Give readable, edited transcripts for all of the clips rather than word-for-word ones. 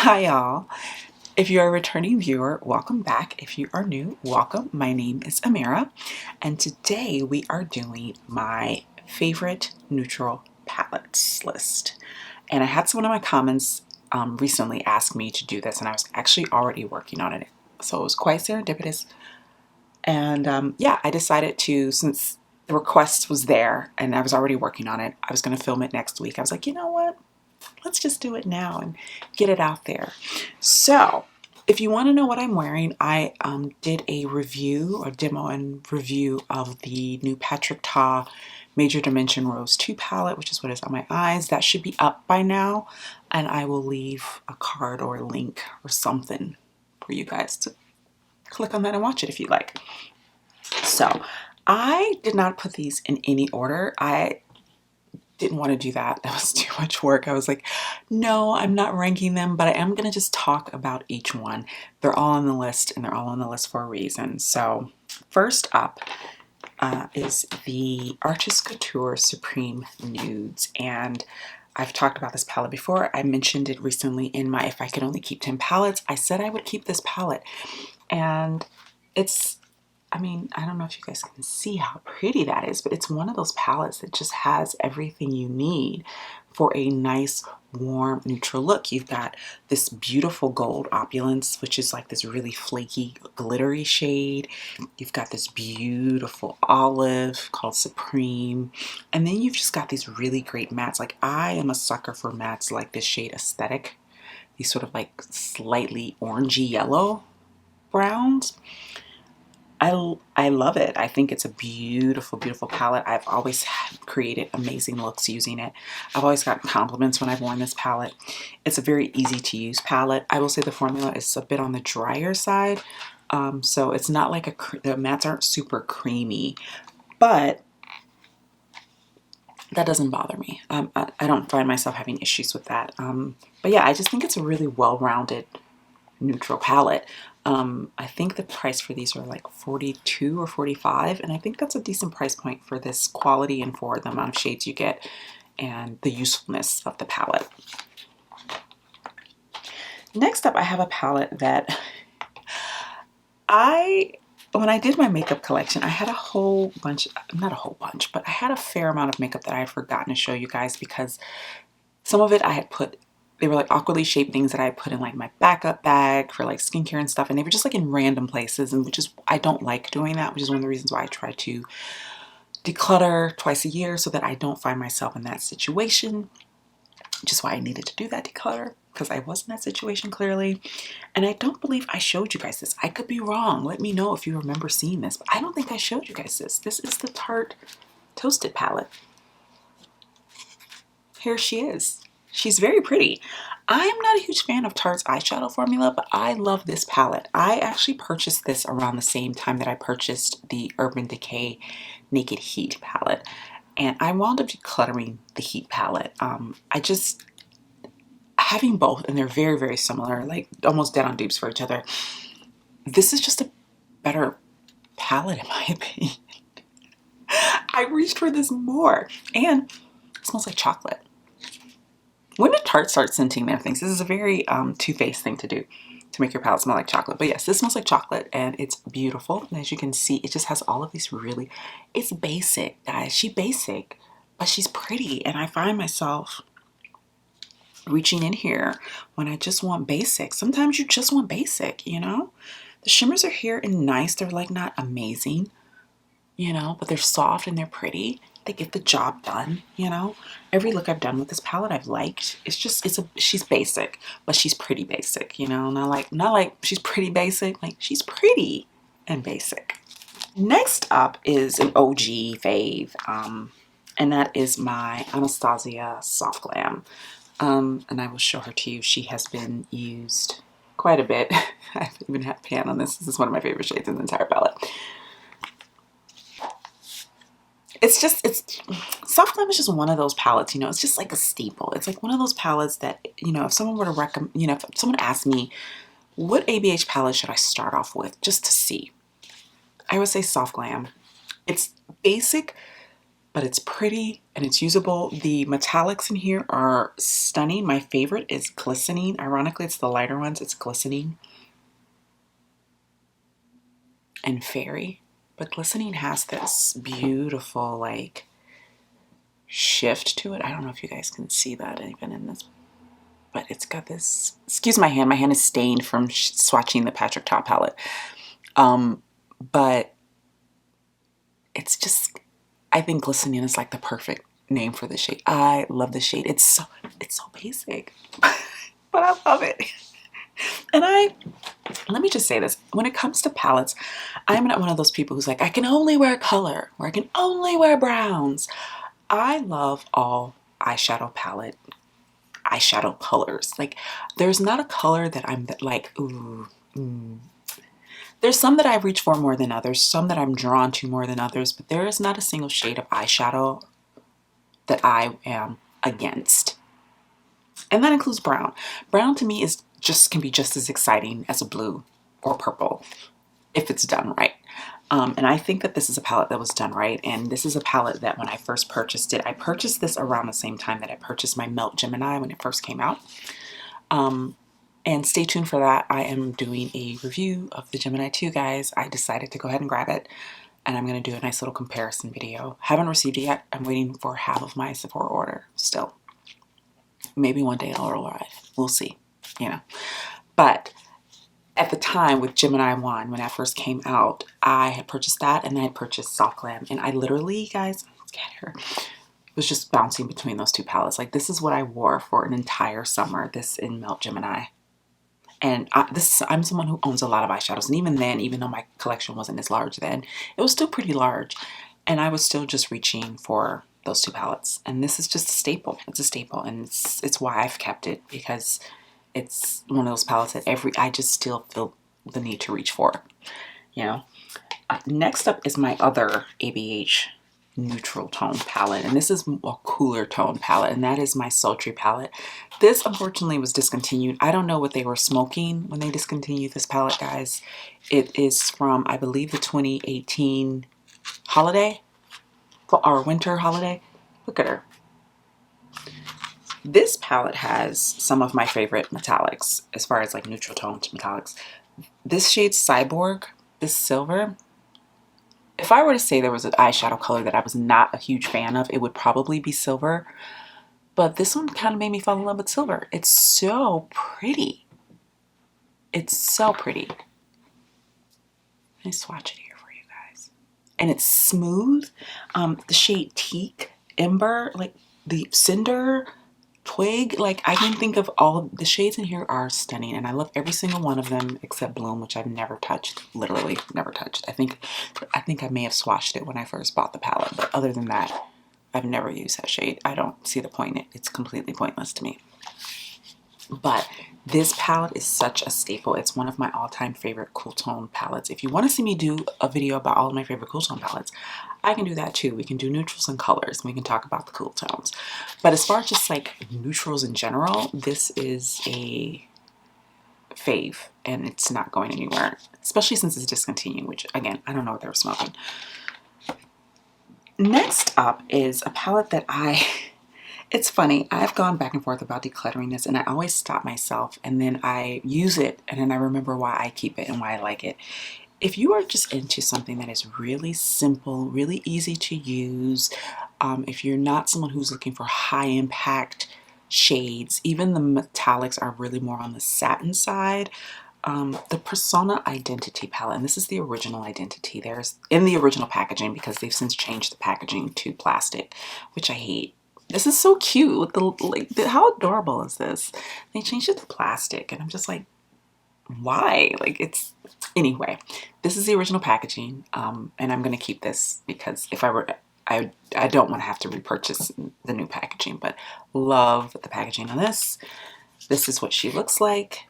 Hi y'all. If you're a returning viewer, welcome back. If you are new, welcome. My name is Amira, and today we are doing my favorite neutral palettes list. And I had someone in my comments recently ask me to do this, and I was actually already working on it. So it was quite serendipitous. And yeah, I decided to, since the request was there and I was already working on it, I was going to film it next week. I was like, you know what? Let's just do it now and get it out there. So if you want to know what I'm wearing, I did a review or demo and review of the new Patrick Ta Major Dimension Rose 2 palette, which is what is on my eyes. That should be up by now, and I will leave a card or a link or something for you guys to click on that and watch it if you like. So I did not put these in any order. I didn't want to do that. That was too much work. I was like, no, I'm not ranking them, but I am going to just talk about each one. They're all on the list, and they're all on the list for a reason. So first up is the Artist Couture Supreme Nudes. And I've talked about this palette before. I mentioned it recently in my If I Could Only Keep 10 Palettes. I said I would keep this palette. And it's, I mean, I don't know if you guys can see how pretty that is, but it's one of those palettes that just has everything you need for a nice, warm, neutral look. You've got this beautiful gold opulence, which is like this really flaky, glittery shade. You've got this beautiful olive called Supreme. And then you've just got these really great mattes. Like, I am a sucker for mattes like this shade Aesthetic. These sort of like slightly orangey yellow browns. I love it. I think it's a beautiful, beautiful palette. I've always created amazing looks using it. I've always gotten compliments when I've worn this palette. It's a very easy to use palette. I will say the formula is a bit on the drier side. So it's not like the mattes aren't super creamy, but that doesn't bother me. I don't find myself having issues with that. But yeah, I just think it's a really well-rounded neutral palette. I think the price for these are like 42 or 45, and I think that's a decent price point for this quality and for the amount of shades you get and the usefulness of the palette. Next up, I have a palette that when I did my makeup collection, I had a whole bunch, not a whole bunch, but I had a fair amount of makeup that I had forgotten to show you guys because some of it I had put, they were like awkwardly shaped things that I put in like my backup bag for like skincare and stuff, and they were just like in random places, and which is, I don't like doing that, which is one of the reasons why I try to declutter twice a year so that I don't find myself in that situation, which is why I needed to do that declutter, because I was in that situation clearly. And I don't believe I showed you guys this. I could be wrong. Let me know if you remember seeing this, but I don't think I showed you guys this. This is the Tarte Toasted palette. Here she is. She's very pretty. I am not a huge fan of Tarte's eyeshadow formula, but I love this palette. I actually purchased this around the same time that I purchased the Urban Decay Naked Heat palette. And I wound up decluttering the Heat palette. I just, having both, and they're very, very similar, like almost dead on dupes for each other. This is just a better palette in my opinion. I reached for this more, and it smells like chocolate. When did Tarte start scenting their things? This is a very Too Faced thing to do, to make your palette smell like chocolate. But yes, this smells like chocolate, and it's beautiful. And as you can see, it just has all of these really, it's basic, guys. She's basic, but she's pretty. And I find myself reaching in here when I just want basic. Sometimes you just want basic, you know? The shimmers are here and nice. They're like not amazing, you know, but they're soft and they're pretty. They get the job done, you know. Every look I've done with this palette I've liked. It's just, she's basic, but she's pretty basic, you know. Not like she's pretty basic, like she's pretty and basic. Next up is an OG fave, and that is my Anastasia Soft Glam. And I will show her to you. She has been used quite a bit. I even have pan on this. This is one of my favorite shades in the entire palette. It's Soft Glam is just one of those palettes, you know, it's just like a staple. It's like one of those palettes that, you know, if someone were to recommend, you know, if someone asked me, what ABH palette should I start off with just to see? I would say Soft Glam. It's basic, but it's pretty and it's usable. The metallics in here are stunning. My favorite is glistening. Ironically, it's the lighter ones. It's glistening and fairy. But glistening has this beautiful like shift to it. I don't know if you guys can see that even in this, but it's got this, excuse my hand is stained from swatching the Patrick Ta palette. But it's just, I think glistening is like the perfect name for the shade. I love the shade. It's so basic, but I love it. And let me just say this, when it comes to palettes, I'm not one of those people who's like, I can only wear color, or I can only wear browns. I love all eyeshadow colors. Like, there's not a color that I'm like, ooh, There's some that I reach for more than others, some that I'm drawn to more than others, but there is not a single shade of eyeshadow that I am against. And that includes brown. Brown to me can be just as exciting as a blue or purple if it's done right. And I think that this is a palette that was done right. And this is a palette that when I first purchased it, I purchased this around the same time that I purchased my Melt Gemini when it first came out. And stay tuned for that. I am doing a review of the Gemini 2, guys. I decided to go ahead and grab it. And I'm going to do a nice little comparison video. Haven't received it yet. I'm waiting for half of my Sephora order still. Maybe one day it'll arrive. We'll see, you know. But at the time with Gemini 1, when that first came out, I had purchased that and then I purchased Soft Glam. And I literally, guys, look at her, was just bouncing between those two palettes. Like, this is what I wore for an entire summer, this in Melt Gemini. And I'm someone who owns a lot of eyeshadows. And even then, even though my collection wasn't as large then, it was still pretty large. And I was still just reaching for those two palettes. And this is just a staple. It's a staple. And it's why I've kept it, because it's one of those palettes that I just still feel the need to reach for, you know. Next up is my other ABH neutral tone palette, and this is a cooler tone palette, and that is my Sultry palette. This unfortunately was discontinued. I don't know what they were smoking when they discontinued this palette, guys. It is from, I believe, the 2018 holiday or winter holiday. Look at her. This palette has some of my favorite metallics as far as like neutral tone metallics. This shade Cyborg, this silver, if I were to say there was an eyeshadow color that I was not a huge fan of, it would probably be silver. But this one kind of made me fall in love with silver. It's so pretty. It's so pretty. Let me swatch it here for you guys. And it's smooth. The shade Teak, Ember, like the Cinder, Twig, like I can think of all of the shades in here are stunning, and I love every single one of them except Bloom, which I've never touched, literally never touched. I think I may have swatched it when I first bought the palette, but other than that, I've never used that shade. I don't see the point in it. It's completely pointless to me. But this palette is such a staple. It's one of my all-time favorite cool tone palettes. If you want to see me do a video about all of my favorite cool tone palettes, I can do that too. We can do neutrals and colors, and we can talk about the cool tones. But as far as just like neutrals in general, this is a fave, and it's not going anywhere, especially since it's discontinued, which again, I don't know what they were smoking. Next up is a palette that it's funny, I've gone back and forth about decluttering this, and I always stop myself and then I use it and then I remember why I keep it and why I like it. If you are just into something that is really simple, really easy to use, if you're not someone who's looking for high impact shades, even the metallics are really more on the satin side, the Persona Identity palette, and this is the original Identity. There's in the original packaging, because they've since changed the packaging to plastic, which I hate. This is so cute with the how adorable is this? They changed it to plastic, and I'm just like, why? Like, it's anyway. This is the original packaging, and I'm gonna keep this because if I were, I don't want to have to repurchase the new packaging. But love the packaging on this. This is what she looks like.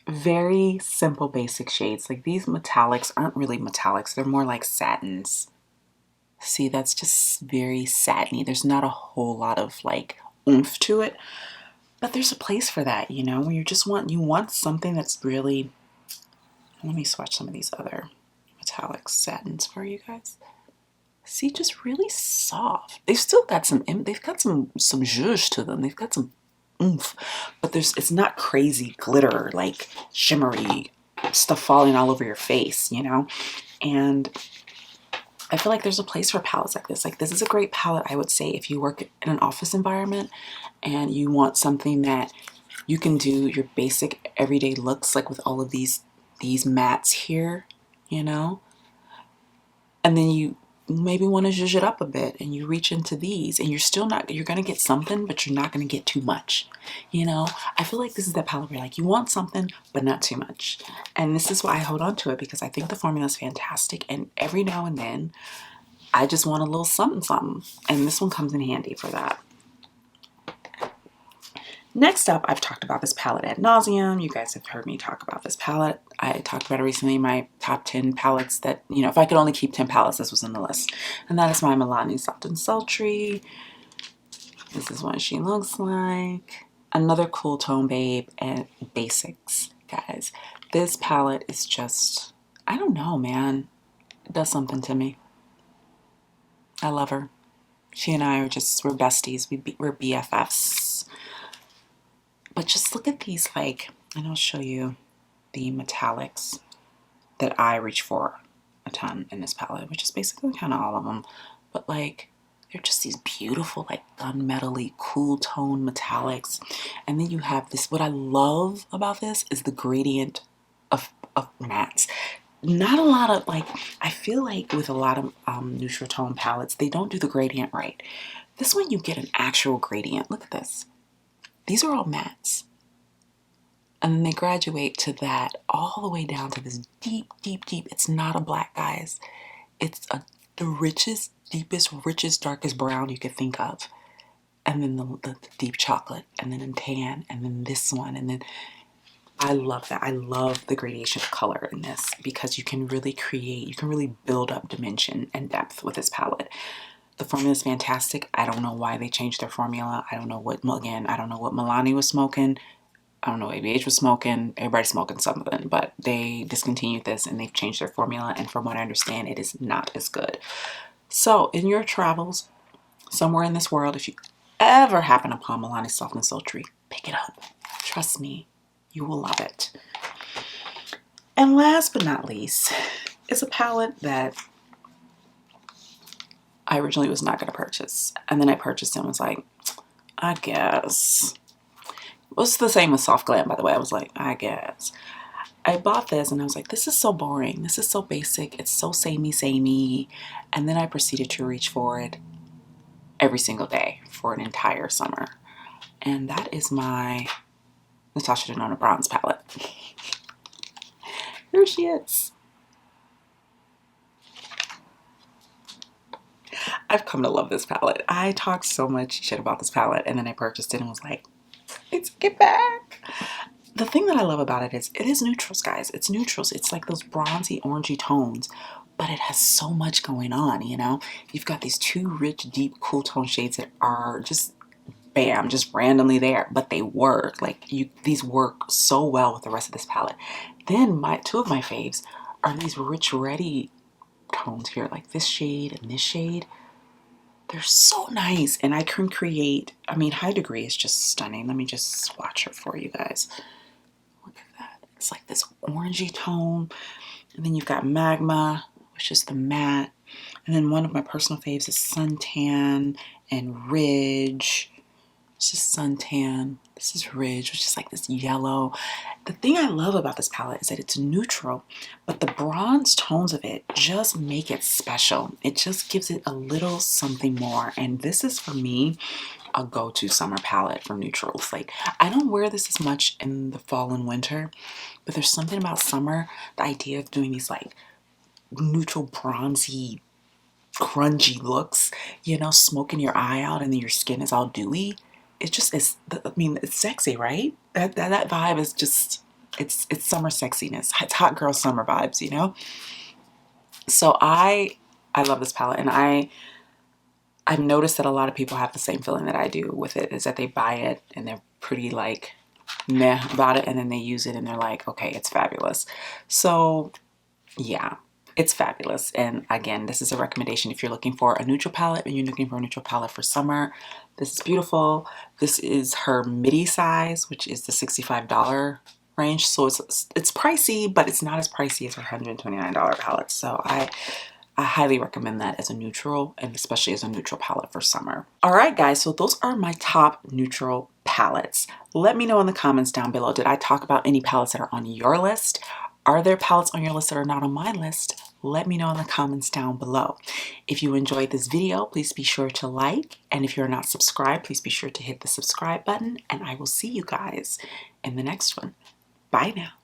Very simple, basic shades. Like, these metallics aren't really metallics. They're more like satins. See, that's just very satiny. There's not a whole lot of like oomph to it, but there's a place for that, you know, when you want something that's really, let me swatch some of these other metallic satins for you guys. See, just really soft. They've still got some, they've got some zhuzh to them. They've got some oomph, but it's not crazy glitter, like shimmery stuff falling all over your face, you know? And I feel like there's a place for palettes like this. Like, this is a great palette, I would say, if you work in an office environment and you want something that you can do your basic everyday looks, like with all of these mattes here, you know? And then you maybe want to zhuzh it up a bit and you reach into these, and you're still not, you're going to get something, but you're not going to get too much, you know? I feel like this is that palette where like you want something, but not too much. And this is why I hold on to it, because I think the formula is fantastic. And every now and then I just want a little something, something. And this one comes in handy for that. Next up, I've talked about this palette ad nauseum. You guys have heard me talk about this palette. I talked about it recently, my top 10 palettes that, you know, if I could only keep 10 palettes, this was in the list. And that is my Milani Soft and Sultry. This is what she looks like. Another cool tone babe and basics, guys. This palette is just, I don't know, man. It does something to me. I love her. She and I are just, we're besties. We're BFFs. But just look at these, like, and I'll show you the metallics that I reach for a ton in this palette, which is basically kind of all of them. But like, they're just these beautiful, like, gunmetal-y, cool tone metallics. And then you have this, what I love about this is the gradient of mattes. Not a lot of, like, I feel like with a lot of neutral tone palettes, they don't do the gradient right. This one, you get an actual gradient. Look at this. These are all mattes. And then they graduate to that all the way down to this deep, deep, deep. It's not a black, guys. It's the richest, deepest, richest, darkest brown you could think of. And then the deep chocolate, and then in tan, and then this one. And then I love that. I love the gradation of color in this, because you can really create, you can really build up dimension and depth with this palette. The formula is fantastic. I don't know why they changed their formula. I don't know what, again, I don't know what Milani was smoking. I don't know what ABH was smoking. Everybody's smoking something, but they discontinued this and they've changed their formula. And from what I understand, it is not as good. So in your travels, somewhere in this world, if you ever happen upon Milani Soft and Sultry, pick it up. Trust me, you will love it. And last but not least, is a palette that I originally was not going to purchase. And then I purchased it and was like, I guess. It was the same with Soft Glam, by the way. I was like, I guess. I bought this and I was like, this is so boring. This is so basic. It's so samey. And then I proceeded to reach for it every single day for an entire summer. And that is my Natasha Denona Bronze palette. Here she is. I've come to love this palette. I talked so much shit about this palette and then I purchased it and was like, it's get back. The thing that I love about it is neutrals, guys. It's neutrals. It's like those bronzy, orangey tones, but it has so much going on, you know? You've got these two rich, deep, cool tone shades that are just, bam, just randomly there, but they work. Like, these work so well with the rest of this palette. Then two of my faves are these rich, reddy tones here, like this shade and this shade. They're so nice, and I can create, I mean, High Degree is just stunning. Let me just swatch her for you guys. Look at that. It's like this orangey tone, and then you've got Magma, which is the matte, and then one of my personal faves is Suntan and Ridge. This is Suntan. This is Ridge, which is like this yellow. The thing I love about this palette is that it's neutral, but the bronze tones of it just make it special. It just gives it a little something more. And this is, for me, a go-to summer palette for neutrals. Like, I don't wear this as much in the fall and winter, but there's something about summer, the idea of doing these like neutral bronzy grungy looks, you know, smoking your eye out and then your skin is all dewy. It just is, I mean, it's sexy, right? That vibe is just, it's summer sexiness. It's hot girl summer vibes, you know? So I love this palette, and I've noticed that a lot of people have the same feeling that I do with it, is that they buy it and they're pretty like meh about it, and then they use it and they're like, okay, it's fabulous. So yeah, It's fabulous. And again, this is a recommendation if you're looking for a neutral palette and you're looking for a neutral palette for summer. This is beautiful. This is her midi size, which is the $65 range. So it's pricey, but it's not as pricey as her $129 palette. So I highly recommend that as a neutral, and especially as a neutral palette for summer. All right, guys, so those are my top neutral palettes. Let me know in the comments down below, did I talk about any palettes that are on your list? Are there palettes on your list that are not on my list? Let me know in the comments down below. If you enjoyed this video, please be sure to like, and if you're not subscribed, please be sure to hit the subscribe button, and I will see you guys in the next one. Bye now.